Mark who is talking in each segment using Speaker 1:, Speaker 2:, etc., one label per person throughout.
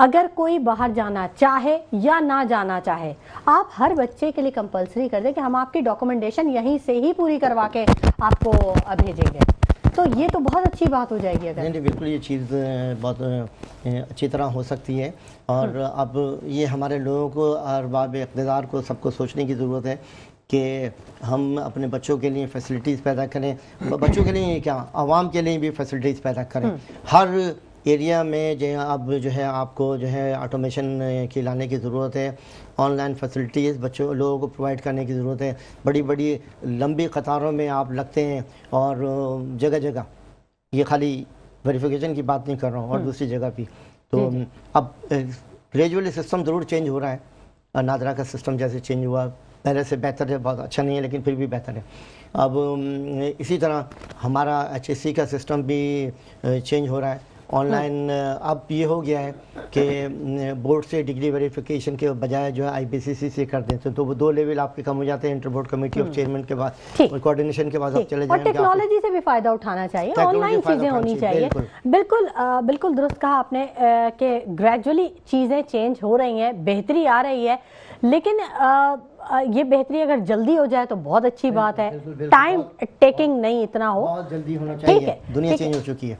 Speaker 1: اگر کوئی باہر جانا چاہے یا نہ جانا چاہے آپ ہر بچے کے لیے کمپلسری کر دیں کہ ہم آپ کی ڈاکومنٹیشن یہیں سے ہی پوری کروا کے آپ کو بھیجیں گے, تو یہ تو بہت اچھی بات ہو جائے گی. اگر
Speaker 2: نہیں بالکل یہ چیز بہت اچھی طرح ہو سکتی ہے, اور اب یہ ہمارے لوگوں کو, ارباب اقتدار کو, سب کو سوچنے کی ضرورت ہے کہ ہم اپنے بچوں کے لیے فیسلٹیز پیدا کریں. بچوں کے لیے کیا, عوام کے لیے بھی فیسلٹیز پیدا کریں. ہر ایریا میں اب جو ہے آپ کو جو ہے آٹومیشن کی لانے کی ضرورت ہے. آن لائن فیسلٹیز بچوں لوگوں کو پرووائڈ کرنے کی ضرورت ہے. بڑی بڑی لمبی قطاروں میں آپ لگتے ہیں, اور جگہ جگہ, یہ خالی ویریفیکیشن کی بات نہیں کر رہا ہوں, اور دوسری جگہ بھی. تو اب گریجولی سسٹم ضرور چینج ہو رہا ہے. نادرا کا سسٹم جیسے چینج ہوا, پہلے سے بہتر ہے, بہت اچھا نہیں ہے لیکن پھر بھی بہتر ہے. اب اسی طرح ہمارا HSC کا سسٹم بھی چینج ہو رہا ہے. آن لائن اب یہ ہو گیا ہے کہ بورڈ سے ڈگری ویریفیکیشن کے بجائے جو ہے IPCC سے کر دیتے ہیں, تو وہ 2 لیول آپ کے کم ہو جاتے ہیں. Inter board committee of chairman کے بعد اور کوارڈینیشن کے بعد آپ چلے جائیں.
Speaker 1: اور ٹیکنالوجی سے بھی فائدہ اٹھانا چاہیے, آن لائن چیزیں ہونی چاہیے. بالکل درست کہا آپ نے کہ گریجولی چیزیں چینج ہو رہی ہیں, بہتری آ رہی ہے, لیکن یہ بہتری اگر جلدی ہو جائے تو بہت اچھی بات ہے. ٹائم ٹیکنگ نہیں اتنا ہو,
Speaker 2: بہت جلدی ہونا چاہیے. دنیا چینج ہو چکی ہے.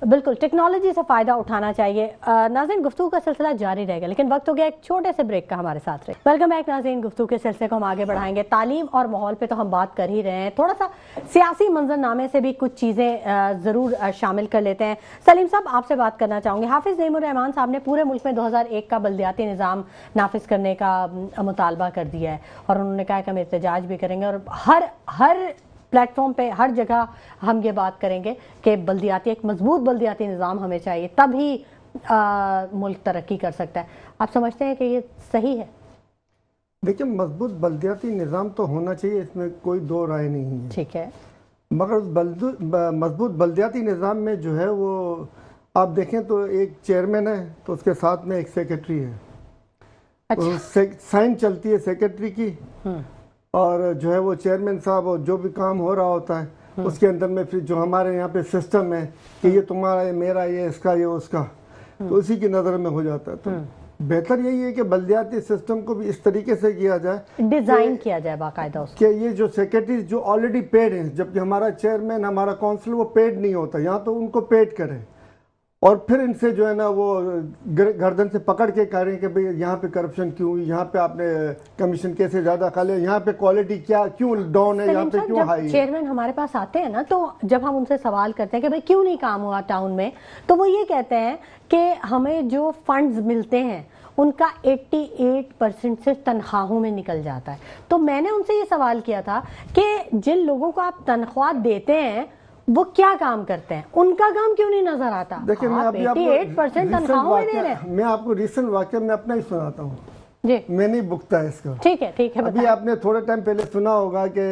Speaker 1: بالکل ٹیکنالوجی سے فائدہ اٹھانا چاہیے. ناظرین گفتگو کا سلسلہ جاری رہے گا, لیکن وقت ہو گیا ایک چھوٹے سے بریک کا. ہمارے ساتھ رہے. ویلکم بیک ناظرین, گفتگو کے سلسلے کو ہم آگے بڑھائیں گے. تعلیم اور ماحول پہ تو ہم بات کر ہی رہے ہیں, تھوڑا سا سیاسی منظرنامے سے بھی کچھ چیزیں ضرور شامل کر لیتے ہیں. سلیم صاحب آپ سے بات کرنا چاہوں گے. حافظ نعیم الرحمان صاحب نے پورے ملک میں 2001 کا بلدیاتی نظام نافذ کرنے کا مطالبہ کر دیا ہے, اور انہوں نے کہا کہ ہم احتجاج بھی کریں گے, اور ہر پلیٹ فارم پہ ہر جگہ ہم یہ بات کریں گے کہ بلدیاتی ایک مضبوط بلدیاتی نظام ہمیں چاہیے, تب ہی ملک ترقی کر سکتا ہے. آپ سمجھتے ہیں کہ یہ صحیح ہے؟
Speaker 3: دیکھیں, مضبوط بلدیاتی نظام تو ہونا چاہیے, اس میں کوئی دو رائے نہیں ہے.
Speaker 1: ٹھیک ہے,
Speaker 3: مگر مضبوط بلدیاتی نظام میں جو ہے وہ آپ دیکھیں تو ایک چیئرمین ہے, تو اس کے ساتھ میں ایک سیکرٹری ہے. سائن چلتی ہے سیکرٹری کی, اور جو ہے وہ چیئرمین صاحب اور جو بھی کام ہو رہا ہوتا ہے اس کے اندر میں پھر جو ہمارے یہاں پہ سسٹم ہے کہ یہ تمہارا, یہ میرا, یہ اس کا, یہ اس کا, تو اسی کی نظر میں ہو جاتا ہے. تو بہتر یہی ہے کہ بلدیاتی سسٹم کو بھی اس طریقے سے کیا جائے,
Speaker 1: ڈیزائن کیا جائے باقاعدہ
Speaker 3: کہ یہ جو سیکرٹری جو آلریڈی پیڈ ہیں, جبکہ ہمارا چیئرمین, ہمارا کونسل وہ پیڈ نہیں ہوتا, یہاں تو ان کو پیڈ کریں, اور پھر ان سے جو ہے نا وہ گردن سے پکڑ کے کہہ رہے ہیں کہ بھئی یہاں پہ کرپشن کیوں ہوئی, یہاں پہ آپ نے کمیشن کیسے زیادہ کھا لیا, یہاں پہ کوالٹی کیوں ڈاؤن ہے, یہاں پہ کیوں ہائی ہے.
Speaker 1: چیئرمین ہمارے پاس آتے ہیں نا, تو جب ہم ان سے سوال کرتے ہیں کہ بھئی کیوں نہیں کام ہوا ٹاؤن میں, تو وہ یہ کہتے ہیں کہ ہمیں جو فنڈز ملتے ہیں ان کا 88% صرف تنخواہوں میں نکل جاتا ہے. تو میں نے ان سے یہ سوال کیا تھا کہ جن لوگوں کو آپ تنخواہ دیتے ہیں وہ کیا کام کرتے ہیں, ان کا کام کیوں نہیں نظر آتا؟
Speaker 3: دیکھیں, میں ابھی آپ کو ریسنٹ واقعہ میں اپنا ہی سناتا ہوں جی, میں نہیں بکتا ہے اس کا.
Speaker 1: ٹھیک ہے
Speaker 3: ابھی آپ نے تھوڑے ٹائم پہلے سنا ہوگا کہ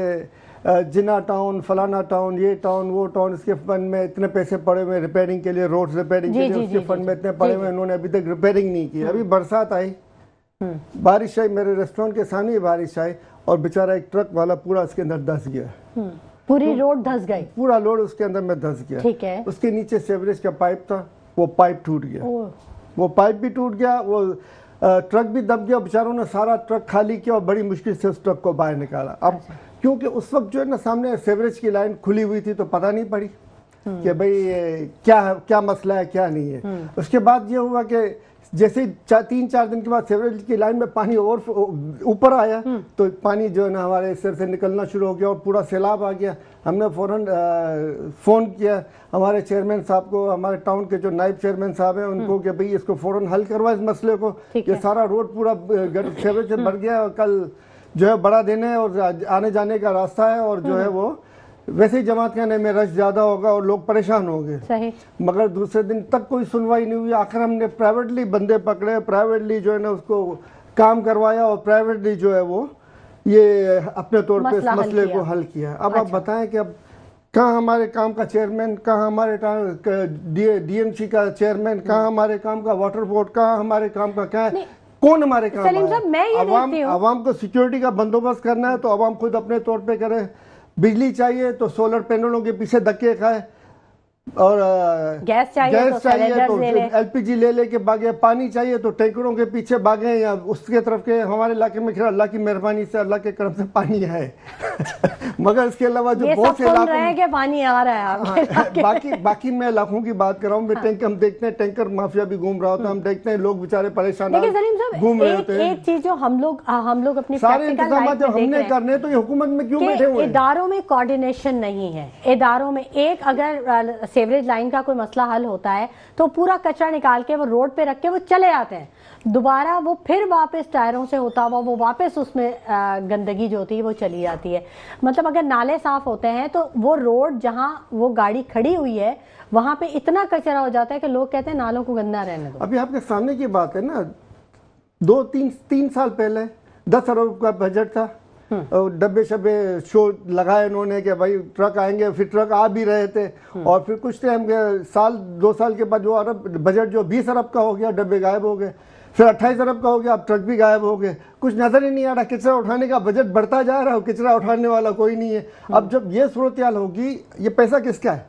Speaker 3: جنا ٹاؤن, فلانا ٹاؤن, یہ ٹاؤن, وہ ٹاؤن, اس کے فنڈ میں اتنے پیسے پڑے ہوئے ریپیئرنگ کے لیے, روڈ ریپیئرنگ کے لیے, اس کے فنڈ میں اتنے پڑے ہوئے, انہوں نے ابھی تک ریپیئرنگ نہیں کی. ابھی برسات آئی, بارش آئی, میرے ریسٹورنٹ کے سامنے بارش آئی, اور بیچارہ ایک ٹرک والا پورا اس کے اندر دھس گیا,
Speaker 1: پوری روڈ دھس گئی, پورا
Speaker 3: لوڈ اس کے اندر میں دھس گیا.
Speaker 1: ٹھیک ہے,
Speaker 3: اس کے نیچے سیوریج کا پائپ تھا, وہ پائپ ٹوٹ گیا, وہ پائپ بھی ٹوٹ گیا, وہ ٹرک بھی دب گیا. بیچاروں نے سارا ٹرک خالی کیا اور بڑی مشکل سے اس ٹرک کو باہر نکالا. اب کیونکہ اس وقت جو ہے نا سامنے سیوریج کی لائن کھلی ہوئی تھی, تو پتہ نہیں پڑی کہ بھئی کیا مسئلہ ہے, کیا نہیں ہے. اس کے بعد یہ ہوا کہ جیسے 3-4 دن کے بعد سیوریج کی لائن میں پانی اور اوپر آیا, تو پانی جو ہے نا ہمارے سر سے نکلنا شروع ہو گیا اور پورا سیلاب آ گیا. ہم نے فوراً فون کیا ہمارے چیئرمین صاحب کو, ہمارے ٹاؤن کے جو نائب چیئرمین صاحب ہیں ان کو, کہ بھئی اس کو فوراً حل کروا اس مسئلے کو. یہ سارا روڈ پورا سیوریج سے بھر گیا, اور کل جو ہے بڑا دن ہے اور آنے جانے کا راستہ ہے, اور جو ہے وہ ویسے ہی جماعت خانے میں رش زیادہ ہوگا اور لوگ پریشان ہو گئے. مگر دوسرے دن تک کوئی سنوائی نہیں ہوئی. آخر ہم نے پرائیویٹلی بندے پکڑے, پرائیویٹلی جو ہے نا اس کو کام کروایا, اور پرائیویٹلی جو ہے وہ یہ اپنے طور پہ اس مسئلے کو حل کیا. اب آپ بتائیں کہ اب کہاں ہمارے کام کا چیئرمین, کہاں ہمارے ڈی ایم سی کا چیئرمین, کہاں ہمارے کام کا واٹر بورڈ, کہاں ہمارے کام کا کیا ہے, کون ہمارے کام ہے؟ عوام کو سیکیورٹی کا بندوبست کرنا ہے تو عوام خود اپنے طور پہ کرے. بجلی چاہیے تو سولر پینلوں کے پیچھے دھکے کھائے, اور
Speaker 1: گیس چاہیے تو
Speaker 3: LPG لے کے بھاگے, پانی چاہیے تو ٹینکروں کے پیچھے بھاگے, یا اس کے طرف کے. ہمارے علاقے میں اللہ کی مہربانی سے, اللہ کے کرم سے پانی ہے مگر اس کے علاوہ جو بہت سے علاقوں
Speaker 1: میں پانی آ رہا ہے,
Speaker 3: باقی میں علاقوں کی بات کر رہا ہوں. ہم دیکھتے ہیں ٹینکر مافیا بھی گھوم رہا ہوتا ہے, ہم دیکھتے ہیں لوگ بیچارے پریشان گھوم رہے ہوتے ہیں.
Speaker 1: ایک چیز جو ہم لوگ اپنی
Speaker 3: سارے انتظامات جب ہم نے کرنے تو یہ حکومت میں کیوں بیٹھے ہوئے ہیں؟
Speaker 1: اداروں میں کوارڈینیشن نہیں ہے. اداروں میں ایک اگر سیوریج لائن کا کوئی مسئلہ حل ہوتا ہے تو پورا کچرا نکال کے وہ روڈ پہ رکھ کے وہ چلے آتے ہیں, دوبارہ وہ پھر واپس ٹائروں سے ہوتا ہوا وہ واپس اس میں گندگی جو ہوتی ہے وہ چلی جاتی ہے. مطلب اگر نالے صاف ہوتے ہیں تو وہ روڈ جہاں وہ گاڑی کھڑی ہوئی ہے وہاں پہ اتنا کچرا ہو جاتا ہے کہ لوگ کہتے ہیں نالوں کو گندا رہنے دو.
Speaker 3: ابھی آپ کے سامنے کی بات ہے نا, 2-3 سال پہلے 10 ارب کا بجٹ تھا, ڈبے شبے شو لگائے انہوں نے کہ بھائی ٹرک آئیں گے, پھر ٹرک آ بھی رہے تھے, اور پھر کچھ ٹائم کے 2 سال کے بعد جو بجٹ جو 20 ارب کا ہو گیا, ڈبے غائب ہو گئے. پھر 28 ارب کا ہو گیا, اب ٹرک بھی غائب ہو گئے, کچھ نظر ہی نہیں آ رہا. کچرا اٹھانے کا بجٹ بڑھتا جا رہا ہے, کچرا اٹھانے والا کوئی نہیں ہے. اب جب یہ صورتحال ہوگی, یہ پیسہ کس کا ہے؟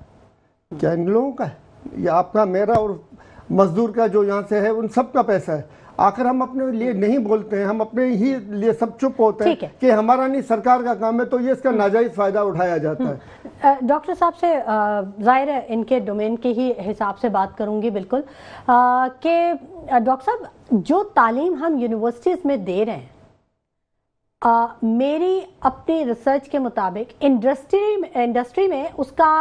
Speaker 3: کیا ان لوگوں کا ہے؟ یہ آپ کا, میرا اور مزدور کا جو یہاں سے ہے ان سب کا پیسہ ہے. آخر ہم اپنے لیے نہیں بولتے ہیں, ہم اپنے ہی لیے سب چپ ہوتے ہیں کہ ہمارا نہیں سرکار کا کام ہے, تو یہ اس کا ناجائز فائدہ اٹھایا جاتا ہے.
Speaker 1: ڈاکٹر صاحب سے ظاہر ہے ان کے ڈومین کے ہی حساب سے بات کروں گی بالکل, کہ ڈاکٹر صاحب جو تعلیم ہم یونیورسٹیز میں دے رہے ہیں, میری اپنی ریسرچ کے مطابق انڈسٹری میں اس کا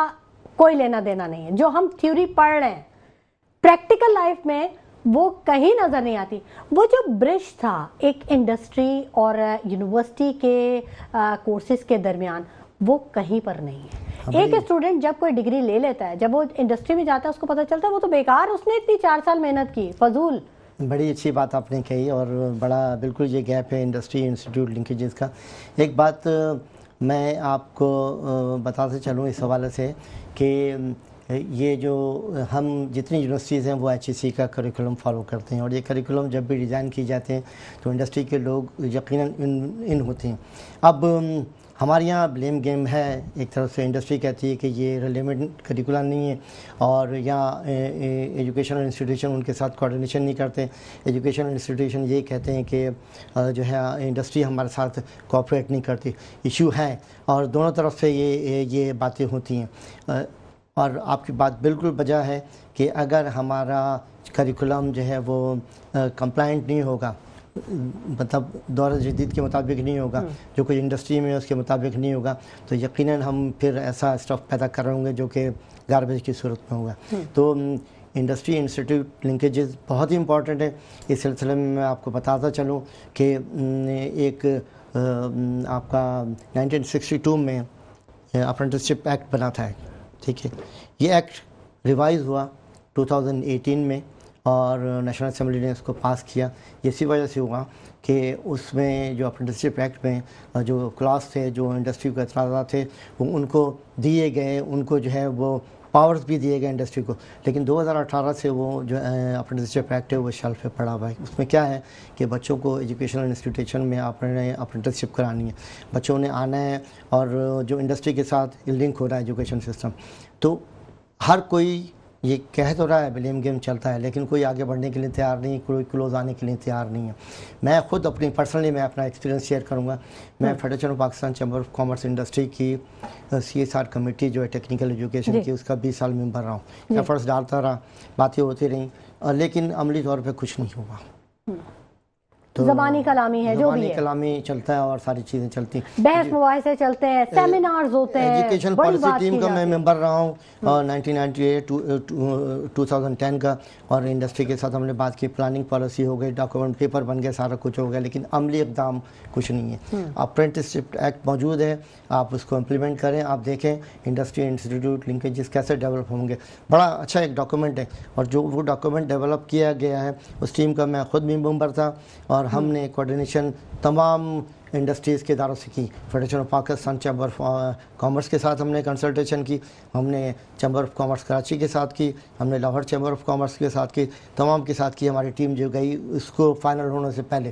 Speaker 1: کوئی لینا دینا نہیں ہے. جو ہم تھیوری پڑھ رہے ہیں پریکٹیکل لائف میں وہ کہیں نظر نہیں آتی. وہ جو برج تھا ایک انڈسٹری اور یونیورسٹی کے کورسز کے درمیان, وہ کہیں پر نہیں ہے. ایک اسٹوڈنٹ جب کوئی ڈگری لے لیتا ہے, جب وہ انڈسٹری میں جاتا ہے اس کو پتہ چلتا ہے وہ تو بیکار, اس نے اتنی 4 سال محنت کی فضول.
Speaker 2: بڑی اچھی بات آپ نے کہی, اور بڑا بالکل یہ گیپ ہے انڈسٹری انسٹیٹیوٹ لنکیجز کا. ایک بات میں آپ کو بتاتے چلوں اس حوالے سے کہ یہ جو ہم جتنی یونیورسٹیز ہیں وہ HEC کا کریکولم فالو کرتے ہیں, اور یہ کریکولم جب بھی ڈیزائن کی جاتے ہیں تو انڈسٹری کے لوگ یقیناً ان ہوتے ہیں. اب ہمارے یہاں بلیم گیم ہے, ایک طرف سے انڈسٹری کہتی ہے کہ یہ ریلیونٹ کریکولم نہیں ہے, اور یہاں ایجوکیشنل انسٹیٹیوشن ان کے ساتھ کوارڈینیشن نہیں کرتے. ایجوکیشنل انسٹیٹیوشن یہ کہتے ہیں کہ جو ہے انڈسٹری ہمارے ساتھ کوآپریٹ نہیں کرتی. ایشو ہے, اور دونوں طرف سے یہ باتیں ہوتی ہیں. اور آپ کی بات بالکل بجا ہے کہ اگر ہمارا کریکولم جو ہے وہ کمپلائنٹ نہیں ہوگا, مطلب دور جدید کے مطابق نہیں ہوگا, جو کوئی انڈسٹری میں اس کے مطابق نہیں ہوگا, تو یقیناً ہم پھر ایسا اسٹف پیدا کر رہے ہوں گے جو کہ گاربیج کی صورت میں ہوگا. تو انڈسٹری انسٹیٹیوٹ لنکیجز بہت ہی امپورٹنٹ ہے. اس سلسلے میں میں آپ کو بتاتا چلوں کہ ایک آپ کا 1962 میں اپرنٹسشپ ایکٹ بنا تھا, ٹھیک ہے. یہ ایکٹ ریوائز ہوا 2018 میں, اور نیشنل اسمبلی نے اس کو پاس کیا. اسی وجہ سے ہوا کہ اس میں جو اپرنٹسشپ ایکٹ میں جو کلاس تھے, جو انڈسٹری کو اعتراضات تھے, وہ ان کو دیے گئے, ان کو جو ہے وہ پاورز بھی دیے گئے انڈسٹری کو. لیکن 2018 سے وہ جو اپرنٹسشپ ایکٹ ہے وہ شیلف پہ پڑا ہوا ہے. اس میں کیا ہے کہ بچوں کو ایجوکیشنل انسٹیٹیوشن میں اپرنٹسشپ کرانی ہے, بچوں نے آنا ہے, اور جو انڈسٹری کے ساتھ لنک ہو رہا ہے ایجوکیشن سسٹم. تو ہر کوئی یہ کہہ تو رہا ہے بلیم گیم چلتا ہے, لیکن کوئی آگے بڑھنے کے لیے تیار نہیں, کوئی کلوز آنے کے لیے تیار نہیں ہے. میں خود اپنی پرسنلی میں اپنا ایکسپیرینس شیئر کروں گا. میں federation of Pakistan chamber of commerce industry کی CSR کمیٹی جو ہے ٹیکنیکل ایجوکیشن کی, اس کا 20 سال ممبر رہا ہوں. ایفرٹس ڈالتا رہا, باتیں ہوتی رہیں, لیکن عملی طور پہ کچھ نہیں ہوا.
Speaker 1: تو زبانی کلامی ہے, جو بھی ہے
Speaker 2: زبانی کلامی چلتا ہے, اور ساری چیزیں چلتی ہیں,
Speaker 1: بحث مباحثے چلتے ہیں, سیمینارز ہوتے ہیں.
Speaker 2: ایجوکیشن پالیسی ٹیم کا میں ممبر رہا ہوں 1998 2010 کا, اور انڈسٹری کے ساتھ ہم نے بات کی. پلاننگ پالیسی ہو گئی, ڈاکومنٹ پیپر بن گئے, سارا کچھ ہو گیا, لیکن عملی اقدام کچھ نہیں ہے. اپرنٹسشپ ایکٹ موجود ہے, آپ اس کو امپلیمنٹ کریں. آپ دیکھیں انڈسٹری انسٹیٹیوٹ لنکیجز کیسے ڈیولپ ہوں گے. بڑا اچھا ایک ڈاکومنٹ ہے, اور جو وہ ڈاکومنٹ ڈیولپ کیا گیا ہے اس ٹیم کا میں خود بھی ممبر تھا, اور ہم نے کوارڈینیشن تمام انڈسٹریز کے اداروں سے کی. Federation of Pakistan chamber of commerce کے ساتھ ہم نے کنسلٹیشن کی, ہم نے چیمبر آف کامرس کراچی کے ساتھ کی, ہم نے لاہور چیمبر آف کامرس کے ساتھ کی, تمام کے ساتھ کی. ہماری ٹیم جو گئی اس کو فائنل ہونے سے پہلے,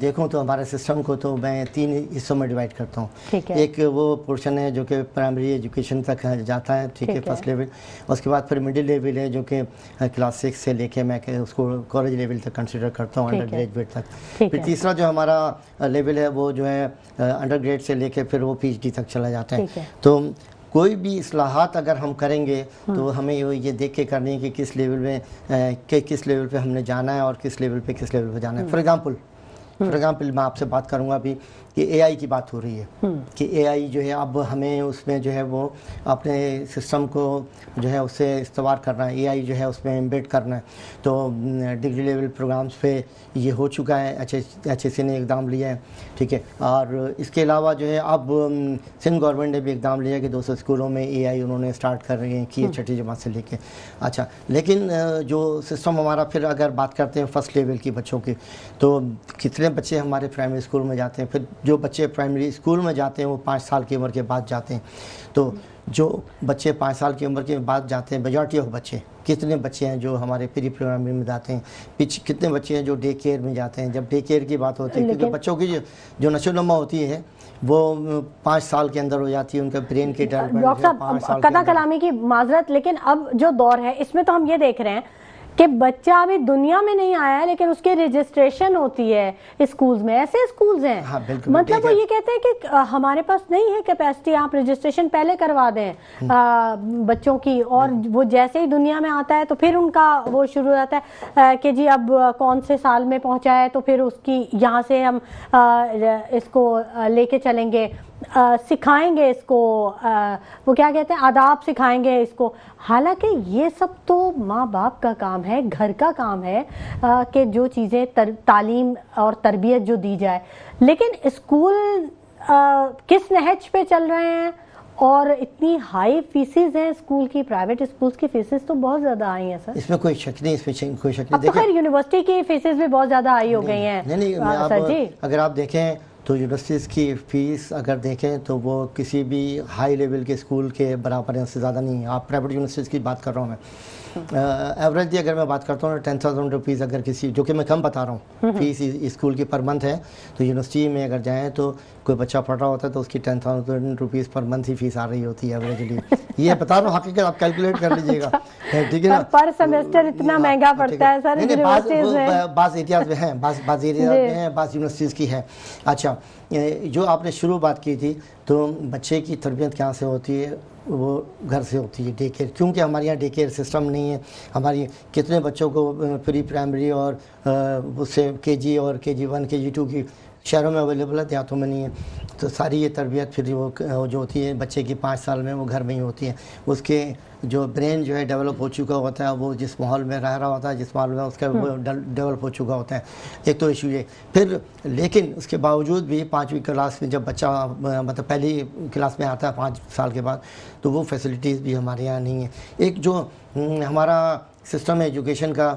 Speaker 2: دیکھوں تو ہمارے سسٹم کو تو میں 3 حصوں میں ڈیوائڈ کرتا ہوں. ایک وہ پورشن ہے جو کہ پرائمری ایجوکیشن تک جاتا ہے, ٹھیک ہے, فرسٹ لیول. اس کے بعد پھر مڈل لیول ہے جو کہ کلاس 6 سے لے کے میں اس کو کالج لیول تک کنسیڈر کرتا ہوں, انڈر گریجویٹ تک. پھر تیسرا جو ہمارا لیول ہے وہ جو ہے انڈر گریڈ سے لے کے پھر وہ پی ایچ ڈی تک چلا جاتا ہے. تو کوئی بھی اصلاحات اگر ہم کریں گے تو ہمیں یہ دیکھ کے کرنی ہے کہ کس لیول پہ ہم نے جانا ہے اور کس لیول پہ جانا ہے. فار ایگزامپل میں آپ سے بات کروں گا ابھی کہ اے آئی کی بات ہو رہی ہے کہ اے آئی جو ہے اب ہمیں اس میں جو ہے وہ اپنے سسٹم کو جو ہے اس سے استوار کرنا ہے, اے آئی جو ہے اس میں امبیڈ کرنا ہے. تو ڈگری لیول پروگرامز پہ یہ ہو چکا ہے, ایچ ایس سی نے اقدام لیا ہے, ٹھیک ہے. اور اس کے علاوہ جو ہے اب سندھ گورنمنٹ نے بھی اقدام لیا ہے کہ 200 اسکولوں میں اے آئی انہوں نے اسٹارٹ کر رہے ہیں کی 6ٹھی جماعت سے لے کے. اچھا, لیکن جو سسٹم ہمارا پھر اگر بات کرتے ہیں فرسٹ لیول کی بچوں کی, تو کتنے بچے ہمارے پرائمری اسکول میں جاتے ہیں. پھر جو بچے پرائمری اسکول میں جاتے ہیں وہ 5 سال کی عمر کے بعد جاتے ہیں. تو جو بچے 5 سال کی عمر کے بعد جاتے ہیں, میجارٹی آف بچے, کتنے بچے ہیں جو ہمارے پری پروگرامنگ میں جاتے ہیں, کتنے بچے ہیں جو ڈے کیئر میں جاتے ہیں. جب ڈے کیئر کی بات ہوتی ہے, کیونکہ بچوں کی جو نشو و نما ہوتی ہے وہ 5 سال کے اندر ہو جاتی ہے, ان کا برین کی ڈیولپمنٹ.
Speaker 1: ڈاکٹر صاحب قطع کلامی کی معذرت, لیکن اب جو دور ہے اس میں تو ہم یہ دیکھ رہے ہیں کہ بچہ ابھی دنیا میں نہیں آیا ہے لیکن اس کی رجسٹریشن ہوتی ہے اسکولز میں. ایسے اسکولز ہیں, مطلب وہ یہ کہتے ہیں کہ ہمارے پاس نہیں ہے کیپیسٹی, آپ رجسٹریشن پہلے کروا دیں بچوں کی, اور وہ جیسے ہی دنیا میں آتا ہے تو پھر ان کا وہ شروع ہوتا ہے کہ جی اب کون سے سال میں پہنچا ہے تو پھر اس کی یہاں سے ہم اس کو لے کے چلیں گے, سکھائیں گے اس کو, وہ کیا کہتے ہیں, آداب سکھائیں گے اس کو. حالانکہ یہ سب تو ماں باپ کا کام ہے, گھر کا کام ہے کہ جو چیزیں تعلیم اور تربیت جو دی جائے. لیکن اسکول کس نہج پہ چل رہے ہیں, اور اتنی ہائی فیسز ہیں اسکول کی, پرائیویٹ اسکولز کی فیسز تو بہت زیادہ آئی ہیں سر.
Speaker 2: اس میں کوئی شک نہیں,
Speaker 1: اب تو خیر یونیورسٹی کی فیسز بھی بہت زیادہ ہائی ہو گئی ہیں.
Speaker 2: نہیں, سر جی اگر آپ دیکھیں تو یونیورسٹیز کی فیس اگر دیکھیں تو وہ کسی بھی ہائی لیول کے اسکول کے برابر یا سے زیادہ نہیں ہے. آپ پرائیویٹ یونیورسٹیز کی بات کر رہا ہوں میں, ایوریجلی اگر میں بات کرتا ہوں 10,000 روپیز اگر کسی, جو کہ میں کم بتا رہا ہوں, فیس اسکول کی پر منتھ ہے, تو یونیورسٹی میں اگر جائیں تو کوئی بچہ پڑھ رہا ہوتا ہے تو اس کی 10,000 روپیز پر منتھ ہی فیس آ رہی ہوتی ہے ایوریجلی. یہ بتا رہا ہوں, حقیقت آپ کیلکولیٹ کر لیجیے گا, ٹھیک ہے نا.
Speaker 1: پر سیمسٹر اتنا مہنگا پڑتا ہے سر یونیورسٹیز میں.
Speaker 2: بعض ایریاز میں ہیں, بعض ایریاز میں ہیں, بعض یونیورسٹیز کی ہے. اچھا, جو آپ نے شروع بات کی تھی, تو بچے کی تربیت کہاں سے ہوتی ہے, وہ گھر سے ہوتی ہے, ڈے کیئر. کیونکہ ہمارے یہاں ڈے کیئر سسٹم نہیں ہے. ہماری کتنے بچوں کو پری پرائمری اور اس سے کے جی اور کے جی 1 کے جی 2 کی شہروں میں اویلیبل ہے, دیہاتوں میں نہیں ہے. تو ساری یہ تربیت پھر وہ جو ہوتی ہے بچے کی 5 سال میں وہ گھر میں ہی ہوتی ہے. اس کے جو برین جو ہے ڈیولپ ہو چکا ہوتا ہے, وہ جس ماحول میں رہ رہا ہوتا ہے, جس ماحول میں اس کا وہ ڈیولپ ہو چکا ہوتا ہے. ایک تو ایشو یہ. پھر لیکن اس کے باوجود بھی 5ویں کلاس میں جب بچہ مطلب پہلی کلاس میں آتا ہے 5 سال کے بعد, تو وہ فیسلٹیز بھی ہمارے یہاں نہیں ہیں. ایک جو ہمارا سسٹم ہے ایجوکیشن کا,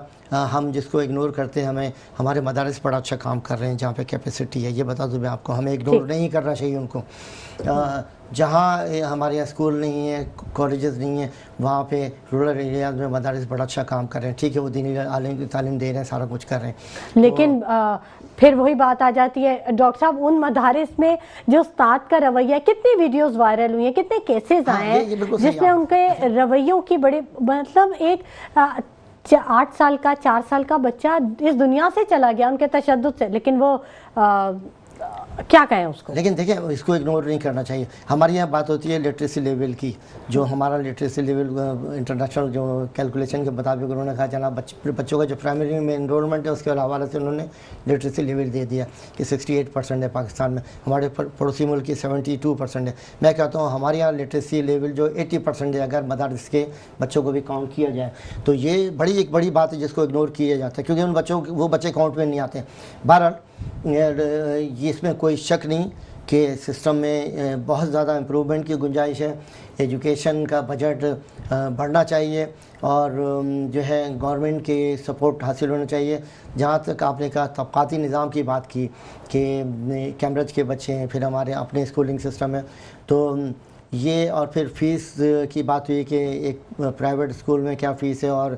Speaker 2: ہم جس کو اگنور کرتے ہیں, ہمارے مدارس بڑا اچھا کام کر رہے ہیں جہاں پہ کیپیسٹی ہے. یہ بتا دوں میں آپ کو, ہمیں اگنور نہیں کرنا چاہیے ان کو. جہاں ہمارے یہاں اسکول نہیں ہیں, کالجز نہیں ہیں, وہاں پہ رورل ایریاز میں مدارس بڑا اچھا کام کر رہے ہیں. ٹھیک ہے, وہ دینی تعلیم دے رہے ہیں, سارا کچھ کر رہے ہیں.
Speaker 1: لیکن پھر وہی بات آ جاتی ہے ڈاکٹر صاحب, ان مدارس میں جو استاد کا رویہ, کتنی ویڈیوز وائرل ہوئی ہیں, کتنے کیسز آئے ہیں جس میں ان کے رویوں کی بڑے, مطلب ایک 8 سال کا 4 سال کا بچہ اس دنیا سے چلا گیا ان کے تشدد سے, لیکن وہ کیا کہیں اس کو.
Speaker 2: لیکن دیکھیں, اس کو اگنور نہیں کرنا چاہیے. ہماری یہاں بات ہوتی ہے لٹریسی لیول کی, جو ہمارا لٹریسی لیول انٹرنیشنل جو کیلکولیشن کے مطابق انہوں نے کہا جناب بچوں کا جو پرائمری میں انرولمنٹ ہے اس کے حوالے سے انہوں نے لٹریسی لیول دے دیا کہ 68% ہے پاکستان میں. ہمارے پڑوسی ملک کی 72% ہے. میں کہتا ہوں ہمارے یہاں لٹریسی لیول جو 80% ہے, اگر مدارس کے بچوں کو بھی کاؤنٹ کیا جائے تو یہ ایک بڑی بات ہے جس کو اگنور کیا جاتا ہے, کیونکہ ان بچوں وہ بچے کاؤنٹ میں نہیں آتے ہیں. بہرحال اس میں کوئی شک نہیں کہ سسٹم میں بہت زیادہ امپروومنٹ کی گنجائش ہے. ایجوکیشن کا بجٹ بڑھنا چاہیے, اور جو ہے گورنمنٹ کی سپورٹ حاصل ہونا چاہیے. جہاں تک آپ نے کہا طبقاتی نظام کی بات کی کہ کیمبرج کے بچے ہیں, پھر ہمارے اپنے اسکولنگ سسٹم ہے, تو یہ اور پھر فیس کی بات ہوئی کہ ایک پرائیویٹ اسکول میں کیا فیس ہے اور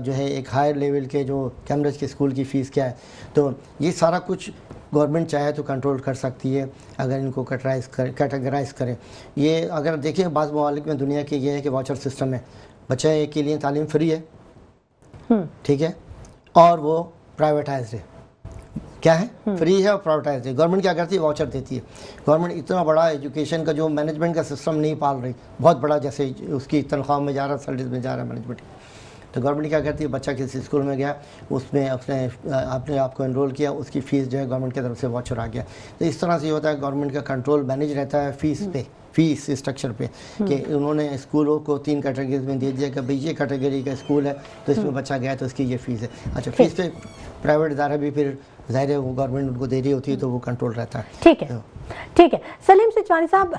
Speaker 2: جو ہے ایک ہائر لیول کے جو کیمبرج کے اسکول کی فیس کیا ہے. تو یہ سارا کچھ گورنمنٹ چاہے تو کنٹرول کر سکتی ہے اگر ان کو کیٹیگرائز کرے. یہ اگر دیکھیں بعض ممالک میں دنیا کے یہ ہے کہ واچر سسٹم ہے, بچے کے لیے تعلیم فری ہے, ٹھیک ہے, اور وہ پرائیویٹائزڈ ہے. کیا ہے؟ فری ہے اور پرائیویٹائزڈ ہے. گورنمنٹ کیا کرتی ہے؟ واچر دیتی ہے. گورنمنٹ اتنا بڑا ایجوکیشن کا جو مینجمنٹ کا سسٹم نہیں پال رہی, بہت بڑا, جیسے اس کی تنخواہ میں جا رہا, سیلریز میں جا رہا مینجمنٹ. تو گورنمنٹ کیا کرتی ہے؟ بچہ کسی اسکول میں گیا, اس میں اپنے آپ کو انرول کیا, اس کی فیس جو ہے گورنمنٹ کی طرف سے واچر آ گیا. تو اس طرح سے یہ ہوتا ہے گورنمنٹ کا کنٹرول مینیج رہتا ہے فیس پہ, فیس اسٹرکچر پہ, کہ انہوں نے اسکولوں کو 3 کیٹیگریز میں دے دیا کہ بھئی یہ کیٹیگری کا اسکول ہے تو اس میں بچہ گیا تو اس کی یہ فیس ہے. اچھا, فیس پہ پرائیویٹ ادارہ بھی پھر ظاہر ہے وہ گورنمنٹ ان کو دے رہی ہوتی ہے تو وہ کنٹرول رہتا ہے.
Speaker 1: ٹھیک ہے, ٹھیک ہے. سلیم سچوانی صاحب,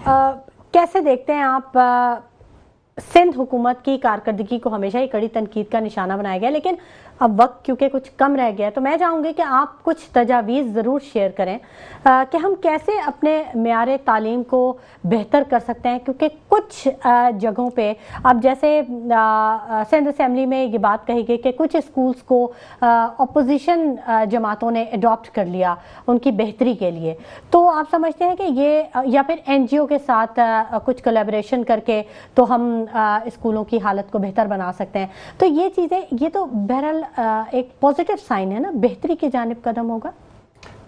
Speaker 1: کیسے دیکھتے ہیں آپ سندھ حکومت کی کارکردگی کو؟ ہمیشہ ہی کڑی تنقید کا نشانہ بنایا گیا, لیکن اب وقت کیونکہ کچھ کم رہ گیا تو میں چاہوں گی کہ آپ کچھ تجاویز ضرور شیئر کریں کہ ہم کیسے اپنے معیار تعلیم کو بہتر کر سکتے ہیں. کیونکہ کچھ جگہوں پہ اب جیسے سندھ اسمبلی میں یہ بات کہی گئی کہ کچھ اسکولز کو اپوزیشن جماعتوں نے اڈاپٹ کر لیا ان کی بہتری کے لیے. تو آپ سمجھتے ہیں کہ یہ, یا پھر این جی او کے ساتھ کچھ کولیبریشن کر کے تو ہم اسکولوں کی حالت کو بہتر بنا سکتے ہیں؟ تو یہ چیزیں, یہ تو بہرحال ایک پازیٹیو سائن ہے نا, بہتری کی جانب قدم ہوگا.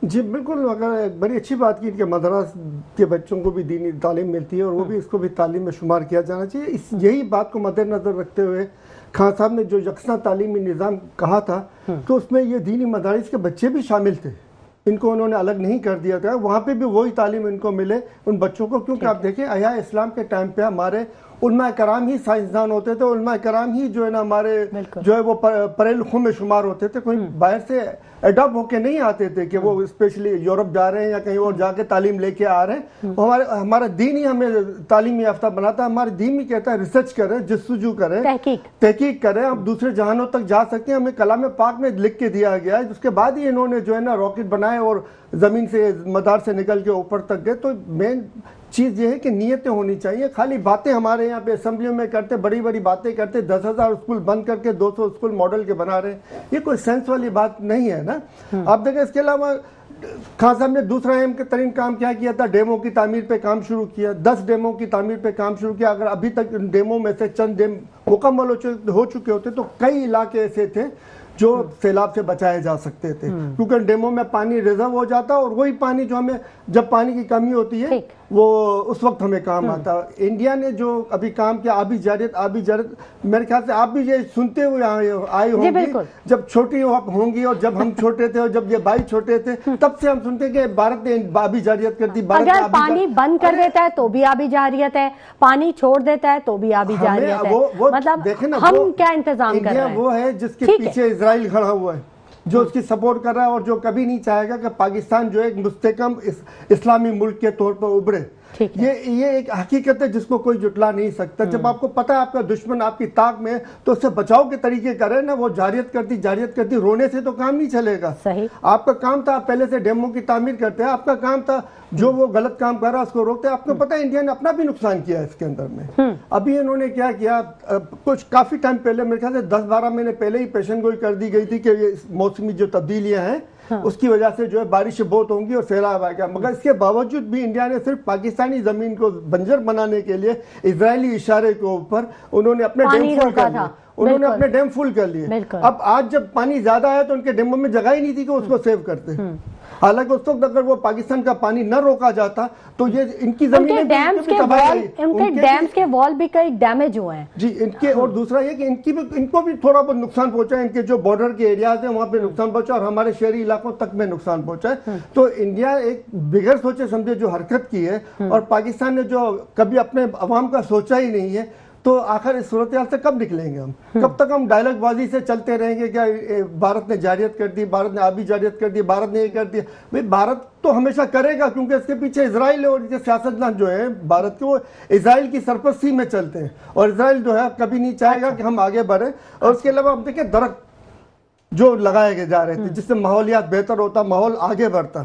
Speaker 3: جی بالکل, اگر ایک بڑی اچھی بات کی کہ مدرسہ کے بچوں کو بھی دینی تعلیم ملتی ہے اور وہ بھی اس کو بھی تعلیم میں شمار کیا جانا چاہیے. یہی بات کو مد نظر رکھتے ہوئے خان صاحب نے جو یکساں تعلیمی نظام کہا تھا تو اس میں یہ دینی مدارس کے بچے بھی شامل تھے, ان کو انہوں نے الگ نہیں کر دیا تھا. وہاں پہ بھی وہی تعلیم ان کو ملے ان بچوں کو, کیونکہ آپ دیکھیں احیاء اسلام کے ٹائم پہ ہمارے علماء کرام ہی سائنسدان ہوتے تھے, علماء کرام ہی جو ہے نا ہمارے جو ہے وہ پڑھے لکھوں میں شمار ہوتے تھے. کوئی باہر سے اڈاپٹ ہو کے نہیں آتے تھے کہ وہ اسپیشلی یورپ جا رہے ہیں یا کہیں اور جا کے تعلیم لے کے آ رہے ہیں. ہمارا دین ہی ہمیں تعلیم یافتہ بناتا ہے. ہمارا دین ہی کہتا ہے ریسرچ کریں, جستجو کریں, تحقیق کریں, ہم دوسرے جہانوں تک جا سکتے ہیں. ہمیں کلام پاک میں لکھ کے دیا گیا ہے. اس کے بعد ہی انہوں نے جو ہے نا راکٹ بنائے اور زمین سے مدار سے نکل کے اوپر تک گئے. تو مین چیز یہ ہے کہ نیتیں ہونی چاہیے. خالی باتیں ہمارے یہاں پہ اسمبلیوں میں کرتے, بڑی بڑی باتیں کرتے, 10,000 اسکول بند کر کے 200 اسکول ماڈل کے بنا رہے ہیں, یہ کوئی سینس والی بات نہیں ہے نا. آپ دیکھیں اس کے علاوہ خان صاحب نے دوسرا اہم ترین کام کیا تھا, ڈیموں کی تعمیر پہ کام شروع کیا. 10 ڈیموں کی تعمیر پہ کام شروع کیا. اگر ابھی تک ان ڈیموں میں سے چند ڈیم مکمل ہو چکے ہوتے تو کئی علاقے ایسے تھے جو سیلاب سے بچائے جا سکتے تھے, کیونکہ ڈیموں میں پانی ریزرو ہو جاتا اور وہی پانی جو ہمیں جب پانی کی کمی ہوتی ہے وہ اس وقت ہمیں کام آتا. انڈیا نے جو ابھی کام کیا آبی جارت میرے خیال سے آپ بھی یہ سنتے ہوئے آئے ہوں گے, جب چھوٹی ہوں گی اور جب ہم چھوٹے تھے اور جب یہ بھائی چھوٹے تھے تب سے ہم سنتے ہیں کہ بھارت نے آبی جاریت کر دی.
Speaker 1: اگر پانی بند کر دیتا ہے تو بھی آبی جاریت ہے, پانی چھوڑ دیتا ہے تو بھی آبی جاریت ہے. مطلب ہم کیا انتظام کر رہے ہیں؟
Speaker 3: وہ ہے جس کے پیچھے اسرائیل کھڑا ہوا ہے, جو اس کی سپورٹ کر رہا ہے اور جو کبھی نہیں چاہے گا کہ پاکستان جو ایک مستحکم اسلامی ملک کے طور پر ابھرے. یہ ایک حقیقت ہے جس کو کوئی جھٹلا نہیں سکتا. جب آپ کو پتہ ہے آپ کا دشمن آپ کی طاق میں تو اس سے بچاؤ کے طریقے کرے نا. وہ جاریت کرتی, رونے سے تو کام نہیں چلے گا. آپ کا کام تھا, آپ پہلے سے ڈیموں کی تعمیر کرتے ہیں, آپ کا کام تھا جو وہ غلط کام کر رہا اس کو روکتے ہیں. آپ کو پتہ ہے انڈیا نے اپنا بھی نقصان کیا ہے اس کے اندر میں. ابھی انہوں نے کیا کیا, کچھ کافی ٹائم پہلے میرے خیال سے 10-12 مہینے پہلے ہی پیشن گوئی کر دی گئی تھی کہ یہ موسمی جو تبدیلیاں ہیں اس کی وجہ سے جو ہے بارشیں بہت ہوں گی اور سیلاب آئے گا. مگر اس کے باوجود بھی انڈیا نے صرف پاکستانی زمین کو بنجر بنانے کے لیے اسرائیلی اشارے کے اوپر انہوں نے اپنے ڈیم فل کر لیے. اب آج جب پانی زیادہ آیا تو ان کے ڈیموں میں جگہ ہی نہیں تھی کہ اس کو سیو کرتے. حالانکہ اس وقت اگر وہ پاکستان کا پانی نہ روکا جاتا تو یہ ان کی زمینیں
Speaker 1: ڈیمز کے وال بھی کئی ڈیمیج ہوئے ہیں.
Speaker 3: جی ان کے, اور دوسرا یہ کہ ان کو بھی تھوڑا بہت نقصان پہنچا ہے. ان کے جو بارڈر کے ایریاز ہیں وہاں پہ نقصان پہنچا اور ہمارے شہری علاقوں تک میں نقصان پہنچا ہے. تو انڈیا ایک بغیر سوچے سمجھے جو حرکت کی ہے اور پاکستان نے جو کبھی اپنے عوام کا سوچا ہی نہیں ہے, تو آخر اس صورتحال سے کب نکلیں گے ہم؟ کب تک ہم ڈائلگ بازی سے چلتے رہیں گے کہ بھارت نے جاریت کر دی, بھارت نے آبی جاریت کر دی, بھارت نے یہ کر دیا؟ بھئی بھارت تو ہمیشہ کرے گا کیونکہ اس کے پیچھے اسرائیل اور سیاستدان جو ہیں بھارت کے وہ اسرائیل کی سرپرستی میں چلتے ہیں اور اسرائیل جو ہے کبھی نہیں چاہے گا کہ ہم آگے بڑھیں. اور اس کے علاوہ ہم دیکھیں درخت جو لگائے جا رہے تھے جس سے ماحولیات بہتر ہوتا, ماحول آگے بڑھتا.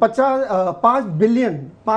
Speaker 3: 5